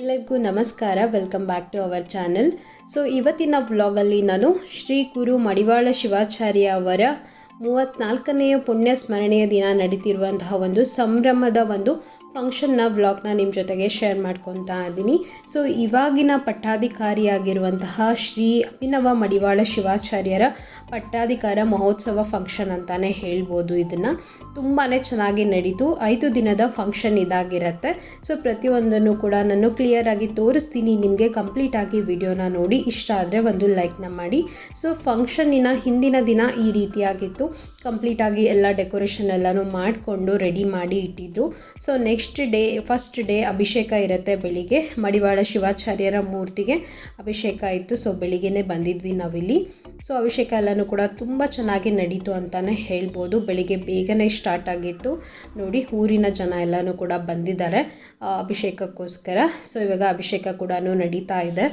ಎಲ್ಲರಿಗೂ ನಮಸ್ಕಾರ, welcome back to our channel. So ಇವತ್ತಿನ ವ್ಲಾಗಲ್ಲಿ ನಾನು ಶ್ರೀ ಗುರು ಮಡಿವಾಳ ಶಿವಾಚಾರ್ಯ ಅವರ 34ನೇ ಪುಣ್ಯ ಸ್ಮರಣೆಯ ದಿನ ನಡೀತಿರುವಂತಹ ಒಂದು ಸಂಭ್ರಮದ ಒಂದು ಫಂಕ್ಷನ್ನ ವ್ಲಾಗ್ನ ನಿಮ್ಮ ಜೊತೆಗೆ ಶೇರ್ ಮಾಡ್ಕೊತಾ ಇದ್ದೀನಿ. ಸೊ ಇವಾಗಿನ ಪಟ್ಟಾಧಿಕಾರಿಯಾಗಿರುವಂತಹ ಶ್ರೀ ಅಭಿನವ ಮಡಿವಾಳ ಶಿವಾಚಾರ್ಯರ ಪಟ್ಟಾಧಿಕಾರ ಮಹೋತ್ಸವ ಫಂಕ್ಷನ್ ಅಂತಲೇ ಹೇಳ್ಬೋದು. ಇದನ್ನು ತುಂಬಾ ಚೆನ್ನಾಗಿ ನಡೀತು. 5 ದಿನದ ಫಂಕ್ಷನ್ ಇದಾಗಿರುತ್ತೆ. ಸೊ ಪ್ರತಿಯೊಂದನ್ನು ಕೂಡ ನಾನು ಕ್ಲಿಯರಾಗಿ ತೋರಿಸ್ತೀನಿ. ನಿಮಗೆ ಕಂಪ್ಲೀಟಾಗಿ ವಿಡಿಯೋನ ನೋಡಿ ಇಷ್ಟ ಆದರೆ ಒಂದು ಲೈಕ್ನ ಮಾಡಿ. ಸೊ ಫಂಕ್ಷನ್ನಿನ ಹಿಂದಿನ ದಿನ ಈ ರೀತಿಯಾಗಿತ್ತು. ಕಂಪ್ಲೀಟಾಗಿ ಎಲ್ಲ ಡೆಕೋರೇಷನ್ ಎಲ್ಲನೂ ಮಾಡಿಕೊಂಡು ರೆಡಿ ಮಾಡಿ ಇಟ್ಟಿದ್ರು. So next day first day ಅಭಿಷೇಕ ಇರುತ್ತೆ. ಬೆಳಿಗ್ಗೆ ಮಡಿವಾಳ ಶಿವಾಚಾರ್ಯರ ಮೂರ್ತಿಗೆ ಅಭಿಷೇಕ ಇತ್ತು. ಸೊ ಬೆಳಿಗ್ಗೆನೇ ಬಂದಿದ್ವಿ ನಾವಿಲ್ಲಿ. ಸೊ ಅಭಿಷೇಕ ಎಲ್ಲನೂ ಕೂಡ ತುಂಬ ಚೆನ್ನಾಗಿ ನಡೀತು ಅಂತಲೇ ಹೇಳ್ಬೋದು. ಬೆಳಿಗ್ಗೆ ಬೇಗನೆ ಸ್ಟಾರ್ಟ್ ಆಗಿತ್ತು. ನೋಡಿ, ಊರಿನ ಜನ ಎಲ್ಲನೂ ಕೂಡ ಬಂದಿದ್ದಾರೆ ಅಭಿಷೇಕಕ್ಕೋಸ್ಕರ. ಸೊ ಇವಾಗ ಅಭಿಷೇಕ ಕೂಡ ನಡೀತಾ ಇದೆ.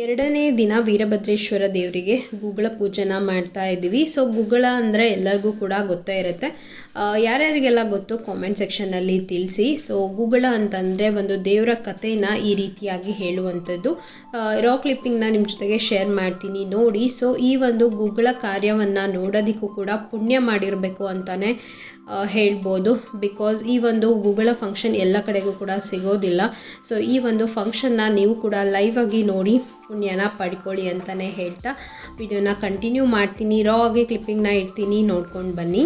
2ನೇ ದಿನ ವೀರಭದ್ರೇಶ್ವರ ದೇವರಿಗೆ ಗುಗ್ಗಳ ಪೂಜೆನ ಮಾಡ್ತಾ ಇದ್ದೀವಿ. ಸೊ ಗುಗ್ಗಳ ಅಂದರೆ ಎಲ್ಲರಿಗೂ ಕೂಡ ಗೊತ್ತೇ ಇರುತ್ತೆ. ಯಾರ್ಯಾರಿಗೆಲ್ಲ ಗೊತ್ತು ಕಾಮೆಂಟ್ ಸೆಕ್ಷನಲ್ಲಿ ತಿಳಿಸಿ. ಸೊ ಗುಗ್ಗಳ ಅಂತಂದರೆ ಒಂದು ದೇವರ ಕಥೆನ ಈ ರೀತಿಯಾಗಿ ಹೇಳುವಂಥದ್ದು. ರಾ ಕ್ಲಿಪ್ಪಿಂಗ್ನ ನಿಮ್ಮ ಜೊತೆಗೆ ಶೇರ್ ಮಾಡ್ತೀನಿ ನೋಡಿ. ಸೊ ಈ ಒಂದು ಗುಗ್ಗಳ ಕಾರ್ಯವನ್ನು ನೋಡೋದಕ್ಕೂ ಕೂಡ ಪುಣ್ಯ ಮಾಡಿರಬೇಕು ಅಂತಲೇ ಹೇಳ್ಬೋದು. ಬಿಕಾಸ್ ಈ ಒಂದು ಗುಗ್ಗಳ ಫಂಕ್ಷನ್ ಎಲ್ಲ ಕಡೆಗೂ ಕೂಡ ಸಿಗೋದಿಲ್ಲ. ಸೊ ಈ ಒಂದು ಫಂಕ್ಷನ್ನ ನೀವು ಕೂಡ ಲೈವ್ ಆಗಿ ನೋಡಿ ಪುಣ್ಯನ ಪಡ್ಕೊಳ್ಳಿ ಅಂತಲೇ ಹೇಳ್ತಾ ವಿಡಿಯೋನ ಕಂಟಿನ್ಯೂ ಮಾಡ್ತೀನಿ. ರಾ ಆಗಿ ಕ್ಲಿಪ್ಪಿಂಗ್ನ ಇಡ್ತೀನಿ, ನೋಡ್ಕೊಂಡು ಬನ್ನಿ.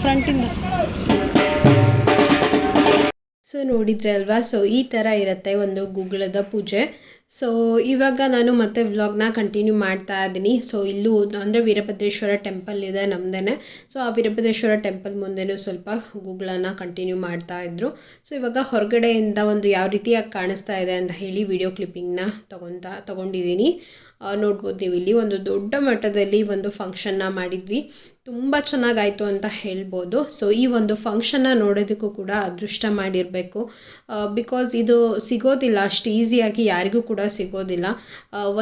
ಫ್ರಂಟಿಂದ ಸೊ ನೋಡಿದ್ರೆ ಅಲ್ವಾ. ಸೊ ಈ ಥರ ಇರುತ್ತೆ ಒಂದು ಗುಗ್ಗಳದ ಪೂಜೆ. ಸೊ ಇವಾಗ ನಾನು ಮತ್ತೆ ವ್ಲಾಗ್ನ ಕಂಟಿನ್ಯೂ ಮಾಡ್ತಾ ಇದ್ದೀನಿ. ಸೊ ಇಲ್ಲೂ ಅಂದರೆ ವೀರಭದ್ರೇಶ್ವರ ಟೆಂಪಲ್ ಇದೆ ನಮ್ಮದೇ. ಸೊ ಆ ವೀರಭದ್ರೇಶ್ವರ ಟೆಂಪಲ್ ಮುಂದೆನೂ ಸ್ವಲ್ಪ ಗೂಗಲನ್ನು ಕಂಟಿನ್ಯೂ ಮಾಡ್ತಾಯಿದ್ರು. ಸೊ ಇವಾಗ ಹೊರಗಡೆಯಿಂದ ಒಂದು ಯಾವ ರೀತಿಯಾಗಿ ಕಾಣಿಸ್ತಾ ಇದೆ ಅಂತ ಹೇಳಿ ವಿಡಿಯೋ ಕ್ಲಿಪ್ಪಿಂಗ್ನ ತೊಗೊಂಡಿದ್ದೀನಿ. ನೋಡ್ಬೋದು ನೀವು, ಇಲ್ಲಿ ಒಂದು ದೊಡ್ಡ ಮಟ್ಟದಲ್ಲಿ ಒಂದು ಫಂಕ್ಷನ್ನ ಮಾಡಿದ್ವಿ. ತುಂಬ ಚೆನ್ನಾಗಾಯಿತು ಅಂತ ಹೇಳ್ಬೋದು. ಸೊ ಈ ಒಂದು ಫಂಕ್ಷನ್ನ ನೋಡೋದಕ್ಕೂ ಕೂಡ ಅದೃಷ್ಟ ಮಾಡಿರಬೇಕು. ಬಿಕಾಸ್ ಇದು ಸಿಗೋದಿಲ್ಲ ಅಷ್ಟು ಈಸಿಯಾಗಿ, ಯಾರಿಗೂ ಕೂಡ ಸಿಗೋದಿಲ್ಲ.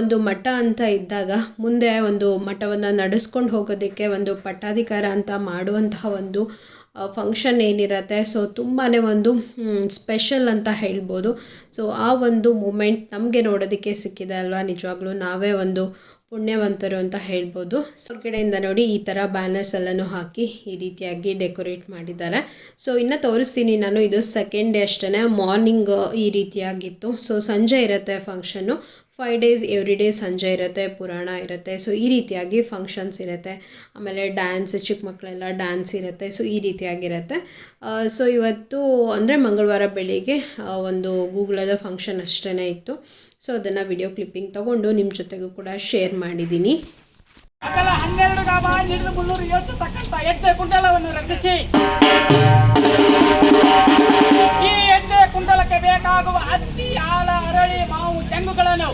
ಒಂದು ಮಠ ಅಂತ ಇದ್ದಾಗ ಮುಂದೆ ಒಂದು ಮಠವನ್ನು ನಡೆಸ್ಕೊಂಡು ಹೋಗೋದಕ್ಕೆ ಒಂದು ಪಟ್ಟಾಧಿಕಾರ ಅಂತ ಮಾಡುವಂತಹ ಒಂದು ಫಂಕ್ಷನ್ ಏನಿರುತ್ತೆ, ಸೊ ತುಂಬಾ ಒಂದು ಸ್ಪೆಷಲ್ ಅಂತ ಹೇಳ್ಬೋದು. ಸೊ ಆ ಒಂದು ಮೂಮೆಂಟ್ ನಮಗೆ ನೋಡೋದಕ್ಕೆ ಸಿಕ್ಕಿದೆ ಅಲ್ವಾ, ನಿಜವಾಗ್ಲೂ ನಾವೇ ಒಂದು ಪುಣ್ಯವಂತರು ಅಂತ ಹೇಳ್ಬೋದು. ಹೊರಗಡೆಯಿಂದ ನೋಡಿ ಈ ಥರ ಬ್ಯಾನರ್ಸ್ ಎಲ್ಲನೂ ಹಾಕಿ ಈ ರೀತಿಯಾಗಿ ಡೆಕೋರೇಟ್ ಮಾಡಿದ್ದಾರೆ. ಸೊ ಇನ್ನು ತೋರಿಸ್ತೀನಿ ನಾನು. ಇದು ಸೆಕೆಂಡ್ ಡೇ ಅಷ್ಟೇ, ಮಾರ್ನಿಂಗ್ ಈ ರೀತಿಯಾಗಿತ್ತು. ಸೊ ಸಂಜೆ ಇರುತ್ತೆ ಫಂಕ್ಷನ್ನು. 5 days ಎವ್ರಿ ಡೇ ಸಂಜೆ ಇರುತ್ತೆ, ಪುರಾಣ ಇರುತ್ತೆ. ಸೊ ಈ ರೀತಿಯಾಗಿ ಫಂಕ್ಷನ್ಸ್ ಇರುತ್ತೆ. ಆಮೇಲೆ ಡ್ಯಾನ್ಸ್, ಚಿಕ್ಕ ಮಕ್ಕಳೆಲ್ಲ ಡ್ಯಾನ್ಸ್ ಇರುತ್ತೆ. ಸೊ ಈ ರೀತಿಯಾಗಿರುತ್ತೆ. ಸೊ ಇವತ್ತು ಅಂದರೆ ಮಂಗಳವಾರ ಬೆಳಿಗ್ಗೆ ಒಂದು ಗೂಗುಳದ ಫಂಕ್ಷನ್ ಅಷ್ಟೇ ಇತ್ತು. ಸೊ ಅದನ್ನು ವಿಡಿಯೋ ಕ್ಲಿಪ್ಪಿಂಗ್ ತೊಗೊಂಡು ನಿಮ್ಮ ಜೊತೆಗೂ ಕೂಡ ಶೇರ್ ಮಾಡಿದ್ದೀನಿ. 12 ಗಾಬಾಯಿ ಹಿಡಿದು 300 ಯೋಚಿಸತಕ್ಕಂಥ ಎಣ್ಣೆ ಕುಂಡಲವನ್ನು ರಚಿಸಿ ಈ ಎಣ್ಣೆ ಕುಂಡಲಕ್ಕೆ ಬೇಕಾಗುವ ಹತ್ತಿ, ಆಲ, ಅರಳಿ, ಮಾವು, ತೆಂಗುಗಳನ್ನು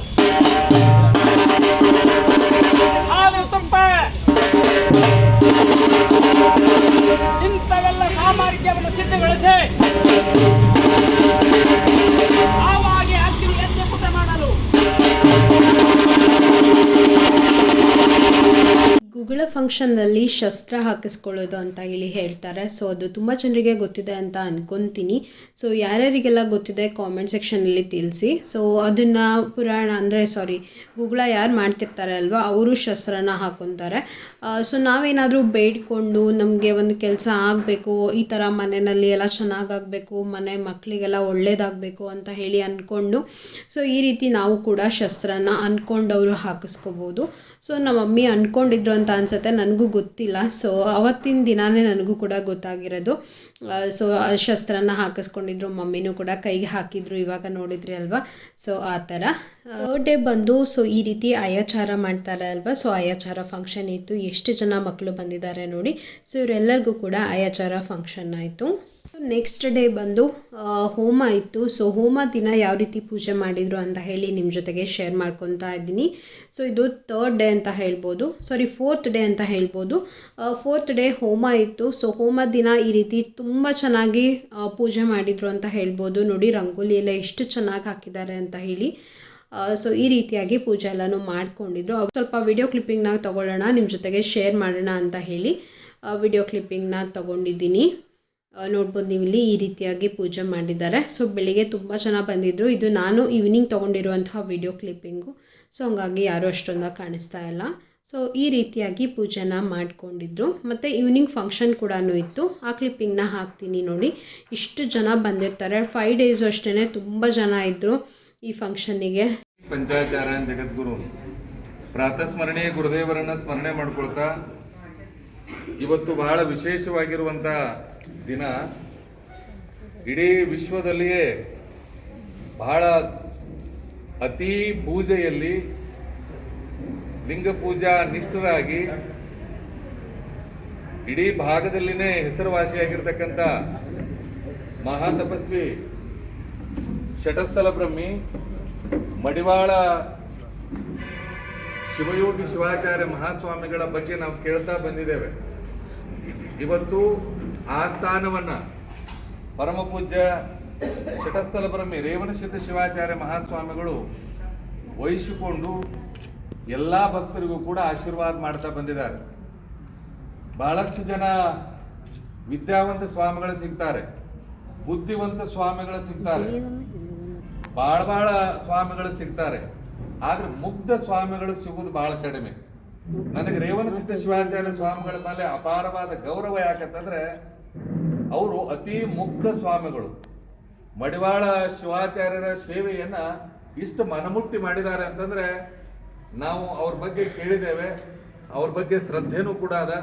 ಹಾಲು, ತುಪ್ಪ ಇಂಥವೆಲ್ಲ ಸಾಮರ್ಥ್ಯವನ್ನು ಸಿದ್ಧಗೊಳಿಸಿ ಆವಾಗಿ ಹತ್ತಿ ಎಣ್ಣೆ ಪುಟ ಮಾಡಲು ಗೂಗುಳ ಫಂಕ್ಷನ್ನಲ್ಲಿ ಶಸ್ತ್ರ ಹಾಕಿಸ್ಕೊಳ್ಳೋದು ಅಂತ ಹೇಳಿ ಹೇಳ್ತಾರೆ. ಸೊ ಅದು ತುಂಬ ಜನರಿಗೆ ಗೊತ್ತಿದೆ ಅಂತ ಅಂದ್ಕೊತೀನಿ. ಸೊ ಯಾರ್ಯಾರಿಗೆಲ್ಲ ಗೊತ್ತಿದೆ ಕಾಮೆಂಟ್ ಸೆಕ್ಷನಲ್ಲಿ ತಿಳಿಸಿ. ಸೊ ಅದನ್ನು ಪುರಾಣ ಅಂದರೆ ಗೂಗುಳ ಯಾರು ಮಾಡ್ತಿರ್ತಾರೆ ಅಲ್ವಾ, ಅವರು ಶಸ್ತ್ರನ ಹಾಕ್ಕೊತಾರೆ. ಸೊ ನಾವೇನಾದರೂ ಬೇಡ್ಕೊಂಡು ನಮಗೆ ಒಂದು ಕೆಲಸ ಆಗಬೇಕು, ಈ ಥರ ಮನೆಯಲ್ಲಿ ಎಲ್ಲ ಚೆನ್ನಾಗಾಗಬೇಕು, ಮನೆ ಮಕ್ಕಳಿಗೆಲ್ಲ ಒಳ್ಳೇದಾಗಬೇಕು ಅಂತ ಹೇಳಿ ಅಂದ್ಕೊಂಡು, ಸೊ ಈ ರೀತಿ ನಾವು ಕೂಡ ಶಸ್ತ್ರನ ಅಂದ್ಕೊಂಡವರು ಹಾಕಿಸ್ಕೋಬೋದು. ಸೊ ನಮ್ಮ ಮಮ್ಮಿ ಅಂದ್ಕೊಂಡಿದ್ರು ಅಂತ ಅನಿಸುತ್ತೆ, ನನಗೂ ಗೊತ್ತಿಲ್ಲ. ಸೊ ಅವತ್ತಿನ ದಿನಾನೇ ನನಗೂ ಕೂಡ ಗೊತ್ತಾಗಿರೋದು. ಸೊ ಶಸ್ತ್ರನ ಹಾಕಿಸ್ಕೊಂಡಿದ್ರು, ಮಮ್ಮಿನೂ ಕೂಡ ಕೈಗೆ ಹಾಕಿದ್ರು, ಇವಾಗ ನೋಡಿದ್ರಿ ಅಲ್ವಾ. ಸೊ ಆ ಥರ ಡೇ ಬಂದು ಸೊ ಈ ರೀತಿ ಅಯಾಚಾರ ಮಾಡ್ತಾರೆ ಅಲ್ವಾ. ಸೊ ಅಯಾಚಾರ ಫಂಕ್ಷನ್ ಇತ್ತು. ಎಷ್ಟು ಜನ ಮಕ್ಕಳು ಬಂದಿದ್ದಾರೆ ನೋಡಿ. ಸೊ ಇವರೆಲ್ಲರಿಗೂ ಕೂಡ ಅಯಾಚಾರ ಫಂಕ್ಷನ್ ಆಯಿತು. ನೆಕ್ಸ್ಟ್ ಡೇ ಬಂದು ಹೋಮ ಇತ್ತು. ಸೊ ಹೋಮ ದಿನ ಯಾವ ರೀತಿ ಪೂಜೆ ಮಾಡಿದರು ಅಂತ ಹೇಳಿ ನಿಮ್ಮ ಜೊತೆಗೆ ಶೇರ್ ಮಾಡ್ಕೊತಾ ಇದ್ದೀನಿ. ಸೊ ಇದು 3rd ಡೇ ಅಂತ ಹೇಳ್ಬೋದು, 4th ಡೇ ಅಂತ ಹೇಳ್ಬೋದು. 4th ಡೇ ಹೋಮ ಇತ್ತು. ಸೊ ಹೋಮ ದಿನ ಈ ರೀತಿ ತುಂಬ ಚೆನ್ನಾಗಿ ಪೂಜೆ ಮಾಡಿದರು ಅಂತ ಹೇಳ್ಬೋದು. ನೋಡಿ ರಂಗೋಲಿ ಎಲ್ಲ ಎಷ್ಟು ಚೆನ್ನಾಗಿ ಹಾಕಿದ್ದಾರೆ ಅಂತ ಹೇಳಿ. ಸೊ ಈ ರೀತಿಯಾಗಿ ಪೂಜೆ ಎಲ್ಲನೂ ಮಾಡ್ಕೊಂಡಿದ್ರು. ಸ್ವಲ್ಪ ವಿಡಿಯೋ ಕ್ಲಿಪ್ಪಿಂಗ್ನ ತೊಗೊಳ್ಳೋಣ, ನಿಮ್ಮ ಜೊತೆಗೆ ಶೇರ್ ಮಾಡೋಣ ಅಂತ ಹೇಳಿ ವಿಡಿಯೋ ಕ್ಲಿಪ್ಪಿಂಗ್ನ ತೊಗೊಂಡಿದ್ದೀನಿ. ನೋಡ್ಬೋದು ನೀವು, ಇಲ್ಲಿ ಈ ರೀತಿಯಾಗಿ ಪೂಜೆ ಮಾಡಿದ್ದಾರೆ. ಸೊ ಬೆಳಿಗ್ಗೆ ತುಂಬ ಜನ ಬಂದಿದ್ದರು. ಇದು ನಾನು ಈವ್ನಿಂಗ್ ತೊಗೊಂಡಿರುವಂತಹ ವಿಡಿಯೋ ಕ್ಲಿಪ್ಪಿಂಗು. ಸೊ ಹಂಗಾಗಿ ಯಾರೂ ಅಷ್ಟೊಂದು ಕಾಣಿಸ್ತಾ ಇಲ್ಲ. ಸೊ ಈ ರೀತಿಯಾಗಿ ಪೂಜೆನ ಮಾಡಿಕೊಂಡಿದ್ರು. ಮತ್ತು ಈವ್ನಿಂಗ್ ಫಂಕ್ಷನ್ ಕೂಡ ಇತ್ತು. ಆ ಕ್ಲಿಪ್ಪಿಂಗ್ನ ಹಾಕ್ತೀನಿ ನೋಡಿ. ಇಷ್ಟು ಜನ ಬಂದಿರ್ತಾರೆ. 5 days ಅಷ್ಟೇ ತುಂಬ ಜನ ಇದ್ದರು ಈ ಫಂಕ್ಷನ್ನಿಗೆ. ಪಂಚಾಚಾರ್ಯ ಜಗದ್ಗುರು ಪ್ರಾತಸ್ಮರಣೀಯ ಗುರುದೇವರನ್ನ ಸ್ಮರಣೆ ಮಾಡ್ಕೊಳ್ತಾ, ಇವತ್ತು ಬಹಳ ವಿಶೇಷವಾಗಿರುವಂಥ ದಿನ. ಇಡೀ ವಿಶ್ವದಲ್ಲಿಯೇ ಬಹಳ ಅತಿ ಪೂಜೆಯಲ್ಲಿ ಲಿಂಗ ಪೂಜಾ ನಿಷ್ಠರಾಗಿ ಇಡೀ ಭಾಗದಲ್ಲಿನೇ ಹೆಸರುವಾಸಿಯಾಗಿರ್ತಕ್ಕಂಥ ಮಹಾತಪಸ್ವಿ ಶಟಸ್ಥಲ ಬ್ರಹ್ಮಿ ಮಡಿವಾಳ ಶಿವಯೋಗಿ ಶಿವಾಚಾರ್ಯ ಮಹಾಸ್ವಾಮಿಗಳ ಬಗ್ಗೆ ನಾವು ಕೇಳ್ತಾ ಬಂದಿದ್ದೇವೆ. ಇವತ್ತು ಆ ಸ್ಥಾನವನ್ನ ಪರಮ ಪೂಜ್ಯ ಶಟಸ್ಥಲ ಬ್ರಹ್ಮಿ ರೇವಣಸಿದ್ಧ ಶಿವಾಚಾರ್ಯ ಮಹಾಸ್ವಾಮಿಗಳು ವಹಿಸಿಕೊಂಡು ಎಲ್ಲ ಭಕ್ತರಿಗೂ ಕೂಡ ಆಶೀರ್ವಾದ ಮಾಡ್ತಾ ಬಂದಿದ್ದಾರೆ. ಬಹಳಷ್ಟು ಜನ ವಿದ್ಯಾವಂತ ಸ್ವಾಮಿಗಳು ಸಿಗ್ತಾರೆ, ಬುದ್ಧಿವಂತ ಸ್ವಾಮಿಗಳು ಸಿಗ್ತಾರೆ, ಬಹಳ ಸ್ವಾಮಿಗಳು ಸಿಗ್ತಾರೆ. ಆದ್ರೆ ಮುಗ್ಧ ಸ್ವಾಮಿಗಳು ಸಿಗುವುದು ಬಹಳ ಕಡಿಮೆ. ನನಗೆ ರೇವಣಸಿದ್ಧ ಶಿವಾಚಾರ್ಯ ಸ್ವಾಮಿಗಳ ಮೇಲೆ ಅಪಾರವಾದ ಗೌರವ. ಯಾಕಂತಂದ್ರೆ ಅವರು ಅತಿ ಮುಗ್ಧ ಸ್ವಾಮಿಗಳು. ಮಡಿವಾಳ ಶಿವಾಚಾರ್ಯರ ಸೇವೆಯನ್ನ ಇಷ್ಟು ಮನಮುಟ್ಟಿ ಮಾಡಿದ್ದಾರೆ ಅಂತಂದ್ರೆ ನಾವು ಅವ್ರ ಬಗ್ಗೆ ಕೇಳಿದ್ದೇವೆ, ಅವ್ರ ಬಗ್ಗೆ ಶ್ರದ್ಧೆನೂ ಕೂಡ ಅದ.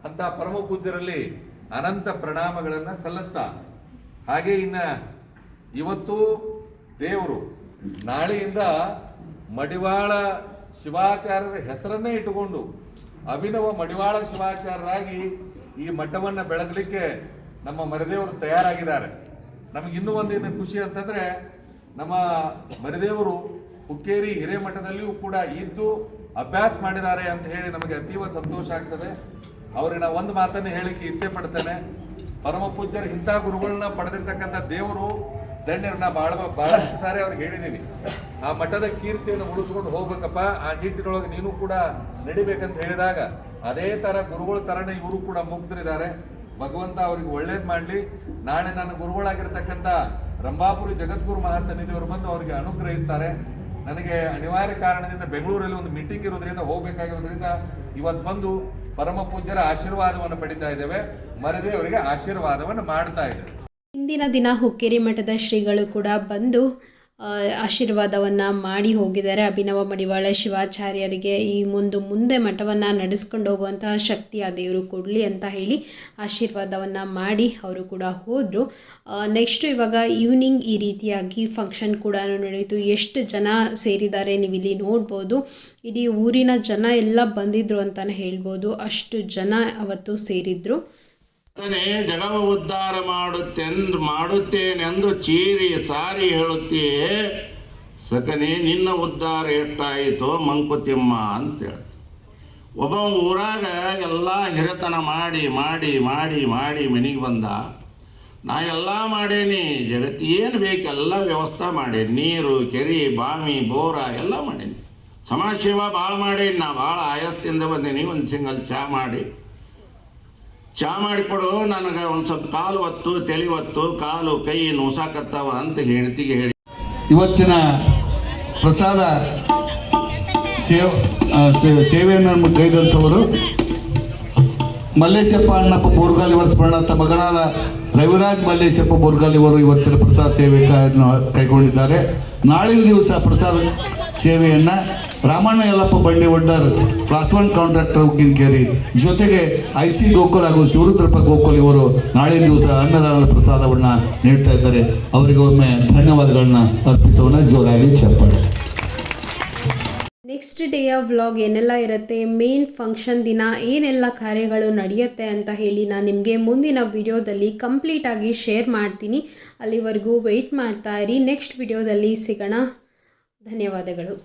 ಅಂತ ಪರಮ ಪೂಜ್ಯರಲ್ಲಿ ಅನಂತ ಪ್ರಣಾಮಗಳನ್ನ ಸಲ್ಲಿಸ್ತಾ, ಹಾಗೆ ಇನ್ನ ಇವತ್ತು ದೇವರು ನಾಳೆಯಿಂದ ಮಡಿವಾಳ ಶಿವಾಚಾರ್ಯರ ಹೆಸರನ್ನೇ ಇಟ್ಟುಕೊಂಡು ಅಭಿನವ ಮಡಿವಾಳ ಶಿವಾಚಾರ್ಯರಾಗಿ ಈ ಮಠವನ್ನು ಬೆಳಗಲಿಕ್ಕೆ ನಮ್ಮ ಮರಿದೇವರು ತಯಾರಾಗಿದ್ದಾರೆ. ನಮಗೆ ಇನ್ನೂ ಒಂದೇನು ಖುಷಿ ಅಂತಂದರೆ, ನಮ್ಮ ಮರಿದೇವರು ಹುಕ್ಕೇರಿ ಹಿರೇಮಠದಲ್ಲಿಯೂ ಕೂಡ ಇದ್ದು ಅಭ್ಯಾಸ ಮಾಡಿದ್ದಾರೆ ಅಂತ ಹೇಳಿ ನಮಗೆ ಅತೀವ ಸಂತೋಷ ಆಗ್ತದೆ. ಅವ್ರಿಗೆ ಒಂದು ಮಾತನ್ನು ಹೇಳಿಕ್ಕೆ ಇಚ್ಛೆ ಪಡ್ತೇನೆ. ಪರಮ ಪೂಜ್ಯರು ಇಂಥ ಗುರುಗಳನ್ನ ಪಡೆದಿರ್ತಕ್ಕಂಥ ದೇವರು ದಂಡ್ಯರನ್ನ ಬಹಳಷ್ಟು ಸಾರಿ ಅವ್ರಿಗೆ ಹೇಳಿದ್ದೀನಿ, ಆ ಮಠದ ಕೀರ್ತಿಯನ್ನು ಉಳಿಸ್ಕೊಂಡು ಹೋಗ್ಬೇಕಪ್ಪ, ಆ ನಿಟ್ಟಿನೊಳಗೆ ನೀನು ಕೂಡ ನಡಿಬೇಕಂತ ಹೇಳಿದಾಗ ಅದೇ ಥರ ಗುರುಗಳ ಥರನೇ ಇವರು ಕೂಡ ಮುಗ್ಧರಿದ್ದಾರೆ. ಭಗವಂತ ಅವ್ರಿಗೆ ಒಳ್ಳೇದು ಮಾಡಲಿ. ನಾಳೆ ನನ್ನ ಗುರುಗಳಾಗಿರ್ತಕ್ಕಂಥ ರಂಭಾಪುರಿ ಜಗದ್ಗುರು ಮಹಾಸನ್ನಿಧಿಯವರು ಬಂದು ಅವರಿಗೆ ಅನುಗ್ರಹಿಸ್ತಾರೆ. ನನಗೆ ಅನಿವಾರ್ಯ ಕಾರಣದಿಂದ ಬೆಂಗಳೂರಲ್ಲಿ ಒಂದು ಮೀಟಿಂಗ್ ಇರೋದ್ರಿಂದ ಹೋಗಬೇಕಾಗಿರೋದ್ರಿಂದ ಇವತ್ತು ಬಂದು ಪರಮ ಪೂಜ್ಯರ ಆಶೀರ್ವಾದವನ್ನು ಪಡಿತಾ ಇದ್ದೇವೆ. ಮರಿದೇವರಿಗೆ ಆಶೀರ್ವಾದವನ್ನು ಮಾಡ್ತಾ ಇದ್ದೇವೆ. ಇಂದಿನ ದಿನ ಹುಕ್ಕೇರಿ ಮಠದ ಶ್ರೀಗಳು ಕೂಡ ಬಂದು ಆಶೀರ್ವಾದವನ್ನು ಮಾಡಿ ಹೋಗಿದ್ದಾರೆ. ಅಭಿನವ ಮಡಿವಾಳ ಶಿವಾಚಾರ್ಯರಿಗೆ ಈ ಮುಂದೆ ಮಠವನ್ನು ನಡೆಸ್ಕೊಂಡು ಹೋಗುವಂತಹ ಶಕ್ತಿ ಆ ದೇವರು ಕೊಡಲಿ ಅಂತ ಹೇಳಿ ಆಶೀರ್ವಾದವನ್ನು ಮಾಡಿ ಅವರು ಕೂಡ ಹೋದರು. ನೆಕ್ಸ್ಟು ಇವಾಗ ಈವ್ನಿಂಗ್ ಈ ರೀತಿಯಾಗಿ ಫಂಕ್ಷನ್ ಕೂಡ ನಡೆಯಿತು. ಎಷ್ಟು ಜನ ಸೇರಿದ್ದಾರೆ ನೀವಿಲ್ಲಿ ನೋಡ್ಬೋದು. ಇಡೀ ಊರಿನ ಜನ ಎಲ್ಲ ಬಂದಿದ್ರು ಅಂತಲೇ ಹೇಳ್ಬೋದು, ಅಷ್ಟು ಜನ ಅವತ್ತು ಸೇರಿದ್ರು. ಜಗವ ಉದ್ಧಾರ ಮಾಡುತ್ತೇನೆಂದು ಚೀರಿ ಸಾರಿ ಹೇಳುತ್ತೀಯೇ ಸಕನೆ, ನಿನ್ನ ಉದ್ಧಾರ ಎಷ್ಟಾಯಿತೋ ಮಂಕುತಿಮ್ಮ ಅಂತೇಳಿ. ಒಬ್ಬ ಊರಾಗ ಎಲ್ಲ ಹಿರತನ ಮಾಡಿ ಮಾಡಿ ಮಾಡಿ ಮಾಡಿ ಮನೆಗೆ ಬಂದ. ನಾ ಎಲ್ಲ ಮಾಡೇನಿ, ಜಗತ್ತು ಏನು ಬೇಕೆಲ್ಲ ವ್ಯವಸ್ಥೆ ಮಾಡೇನಿ, ನೀರು ಕೆರೆ ಬಾವಿ ಬೋರ ಎಲ್ಲ ಮಾಡೇನಿ, ಸಮಾಜ ಸೇವಾ ಭಾಳ ಮಾಡೇನಿ. ನಾ ಭಾಳ ಆಯಸ್ತಿಂದ ಬಂದೇನಿ. ಒಂದು ಸಿಂಗಲ್ ಚಾ ಮಾಡಿಕೊಡು ನನಗೆ, ಒಂದು ಸ್ವಲ್ಪ ಕಾಲು ಹೊತ್ತು ತಲೆ ಹೊತ್ತು ಕಾಲು ಕೈ ನೋಸಾಕತ್ತಾವ ಅಂತ ಹೆಂಡತಿಗೆ ಹೇಳಿ ಇವತ್ತಿನ ಪ್ರಸಾದ ಸೇವೆಯನ್ನು ಕೈದಂಥವರು ಮಲ್ಲೇಶಪ್ಪ ಅಣ್ಣಪ್ಪ ಬೋರ್ಗಾಲ್ ಇವರ ಸ್ಮರಣಾರ್ಥ ಮಗನಾದ ರವಿರಾಜ್ ಮಲ್ಲೇಶಪ್ಪ ಬೋರ್ಗಾಲ್ ಇವರು ಇವತ್ತಿನ ಪ್ರಸಾದ ಸೇವೆ ಕೈಗೊಂಡಿದ್ದಾರೆ. ನಾಳಿನ ದಿವಸ ಪ್ರಸಾದ ಸೇವೆಯನ್ನು ರಾಮಣ್ಣ ಯಲ್ಲಪ್ಪ ಬಂಡಿ ಒಡ್ಡರ್ ಕ್ಲಾಸ್ 1 ಕಾಂಟ್ರಾಕ್ಟರ್ ಉಗ್ಗಿನಕೇರಿ ಜೊತೆಗೆ IC ಗೋಕುಲ್ ಹಾಗೂ ಶಿವರುದ್ರಪ್ಪ ಗೋಕುಲ್ ಇವರು ನಾಳಿನ ದಿವಸ ಅನ್ನದಾನದ ಪ್ರಸಾದವನ್ನು ನೀಡ್ತಾ ಇದ್ದಾರೆ. ಅವರಿಗೆ ಒಮ್ಮೆ ಧನ್ಯವಾದಗಳನ್ನ ಅರ್ಪಿಸೋಣ. ಜೋರಾಗಿ ಚಪ್ಪಾಳೆ. ನೆಕ್ಸ್ಟ್ ಡೇಯ ವ್ಲಾಗ್ ಏನೆಲ್ಲ ಇರುತ್ತೆ, ಮೇನ್ ಫಂಕ್ಷನ್ ದಿನ ಏನೆಲ್ಲ ಕಾರ್ಯಗಳು ನಡೆಯುತ್ತೆ ಅಂತ ಹೇಳಿ ನಾನು ನಿಮಗೆ ಮುಂದಿನ ವಿಡಿಯೋದಲ್ಲಿ ಕಂಪ್ಲೀಟಾಗಿ ಶೇರ್ ಮಾಡ್ತೀನಿ. ಅಲ್ಲಿವರೆಗೂ ವೆಯ್ಟ್ ಮಾಡ್ತಾ ಇರಿ. ನೆಕ್ಸ್ಟ್ ವಿಡಿಯೋದಲ್ಲಿ ಸಿಗೋಣ. ಧನ್ಯವಾದಗಳು.